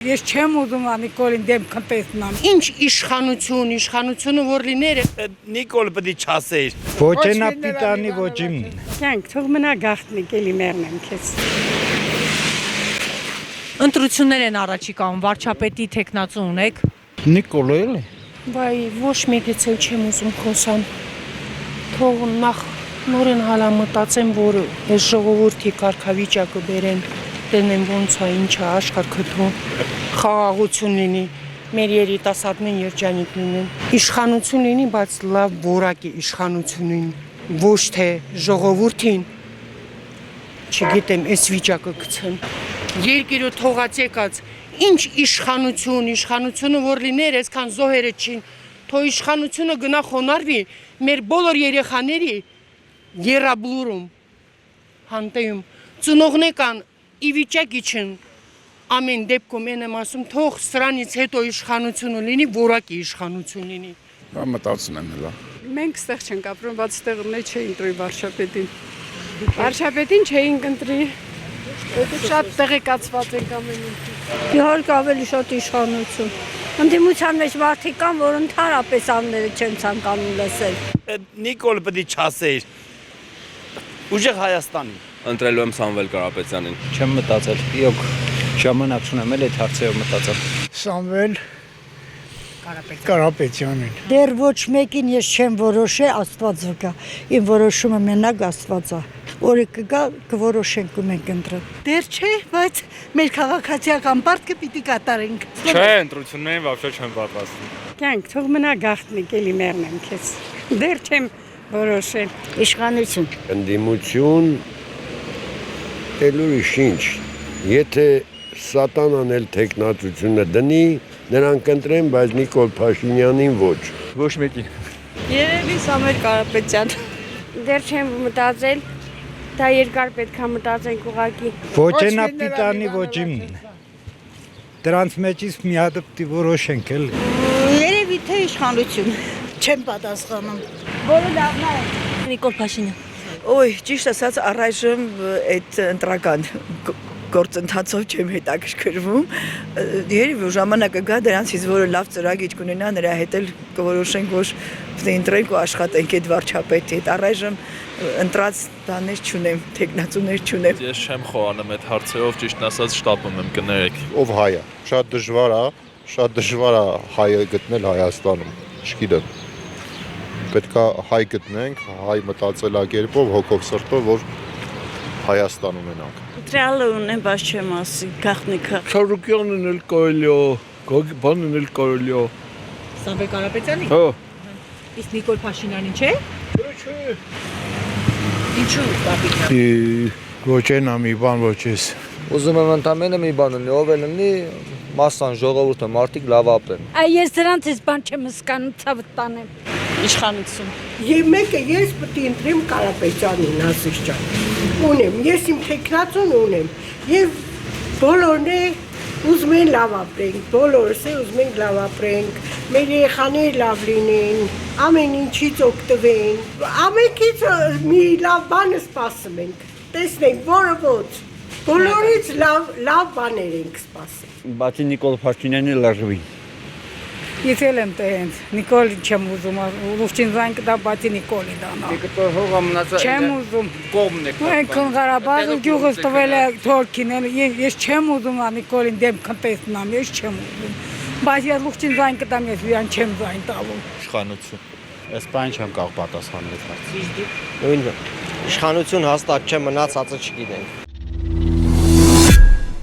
Ես չեմ ուզում Նիկոլին դեմքն տեսնամ։ Ինչ իշխանությունը որ լիներ Նիկոլ պետք է չասեր։ Ոչ նա պիտանի ոչ իմն։ Կյանք թող մնա գաղտնիք էլի մեռնեմ քեզ։ Ընտրություններ են առաջիկայում, վարչապետի թեկնածու ունեք։ Նիկոլը էլի։ Վայ, ոչ մեկից էլ չեմ ուզում խոսամ։ Թող նախ նորեն հալամտածեմ, որ այս ժողովրդի կարգավիճակը բերեն, դենեն ոնց է, ինչ է, աշխարհ քթում, խաղաղություն լինի, մեր երիտասարդներն երջանիկ լինեն։ Իշխանություն լինի, բայց լավ որակի իշխանություն լինի, ոչ թե ժողովրդին, չգիտեմ, այս վիճակը գցեն։ Երկիրը թողացեկած, ինչ իշխանությունը որ լիներ, այսքան զոհերը չին, թող իշխանությունը գնա խոնարհվի, մեր բոլոր երեխաների երաբլուրում, հանտեում, ծնողներ կան, ի վիճակի չեն, ամեն դեպքում են եմ ասում, թող սրանից հետո իշխանությունը լինի, որակի իշխանություն լինի։ Մտածում եմ հլա։ Մենք ստեղ չենք ապրում, բայց ստեղ մեջ չէին ընտրի վարչապետին։ Վարչապետին չէին ընտրի։ Շատ տեղեկացված ենք ամեն ինչ։ Իհարկե ավելի շատ իշխանություն։ Ընդդիմության մեջ մարդիկ կան, որ ընդհանրապես անունները չեն ցանկանում լսել։ Նիկոլ պետք է չասեր։ Ուժեղ Հայաստանի։ Ընտրելու եմ Սամվել Կարապետյանին։ Չեմ մտածել։ Իոք ժամանակ ունեմ էլ այդ հարցերով մտածել։ Սամվել Կարապետյանին։ Դեռ ոչ մեկին ես չեմ որոշել, Աստված վկա։ Իմ որոշումը մենակ Աստված է։ Որը կգա կորոշենք ու մենք ընտրենք։ Դեռ չէ, բայց մեր քաղաքացիական պարտքը պիտի կատարենք։ Չէ, ընտրություններին вообще չեմ պատրաստվում։ Կյանք թող մնա գաղտնիք էլի մեռնեմ քեզ։ Դեռ չեմ որոշել։ Իշխանություն։ Ընդդիմություն էլ ուրիշ ինչ։ Եթե Սատանան էլ տեխնացությունը դնի, նրանք ընտրեն, բայց Նիկոլ Փաշինյանին ոչ։ Ոչ մեկին։ Երևի Սամվել Կարապետյան։ Դեռ չեմ մտածել, դա երկար պետք է մտածենք ուղղակի։ Ոչ նա պիտանի ոչ իմն։ Դրանց մեջից մի հատ պիտի որոշենք էլի։ Երևի թե իշխանություն։ Չեմ պատասխանում։ Որը լավն է։ Նիկոլ Փաշինյան։ Ոյ, ճիշտ ասած, առայժմ այդ ընտրական գործընթացով չեմ հետաքրքրվում։ Երևի ժամանակը գա դրանցից, որը լավ ծրագիր կունենա, նրա հետ էլ կորոշենք, որ ընտրենք ու աշխատենք այդ վարչապետի հետ։ Առայժմ ընտրած բաներ չունեմ, տեխնացուներ չունեմ։ Ես չեմ խոհանում այդ հարցերով, ճիշտ ասած շտապում եմ, կներեք։ Ով հայ է։ Շատ դժվար է հայը գտնել Հայաստանում։ Չգիտեմ։ Պետքա հայ գտնենք, հայ մտածելակերպով, հոգով սրտով, որ Հայաստան ունենանք։ Դրալը ունեմ, բայց չեմ ասի, գաղտնիքը։ Շարուկյանն էլ կարելի է, բանն էլ կարելի է։ Սամվել Կարապետյանի։ Հա։ Իսկ Նիկոլ Փաշինյանին չէ։ Չէ։ Ինչու՞ պապիկը։ Ոչ են ամի բան ոչ ես։ Ուզում եմ ընդամենը մի բան ունի, ով էլ ունի մասսան ժողովուրդը, մարդիկ լավ ապրեն։ Ես դրանից բան չեմ հասկանում, ցավը տանեմ։ Իշխանություն։ Եվ մեկը ես պետք է ընտրեմ Կարապետյանին, Ասիչ ջան։ Ունեմ, ես իմ տեխնացուն ունեմ եւ բոլորն է ուզում են լավ ապրենք, բոլորս է ուզում ենք լավ ապրենք, մեր երեխաները լավ լինեն, ամեն ինչից օգտվեն, ամենքից մի լավ բան սպասում ենք, տեսնենք, որը ոչ, բոլորից լավ բաներ ենք սպասում։ Բացի Նիկոլ Փաշինյանի լարժվի։ Ես էլ եմ տենց, Նիկոլ չեմ ուզում, ուղղին զայն կտա, բացի Նիկոլի դանա։ Չեմ ուզում։ Այնքան Ղարաբաղը գյուղս տվել է թորքին, ես չեմ ուզում Նիկոլին դեմքն տեսնամ, ես չեմ ուզում։ Բայց ես ուղղին զայն կտամ, ես իրան չեմ զայն տալու։ Իշխանություն։ Այս բան չեմ կարող պատասխանել։ Նույնը։ Իշխանություն հաստատ չէ, մնացածը չգիտենք։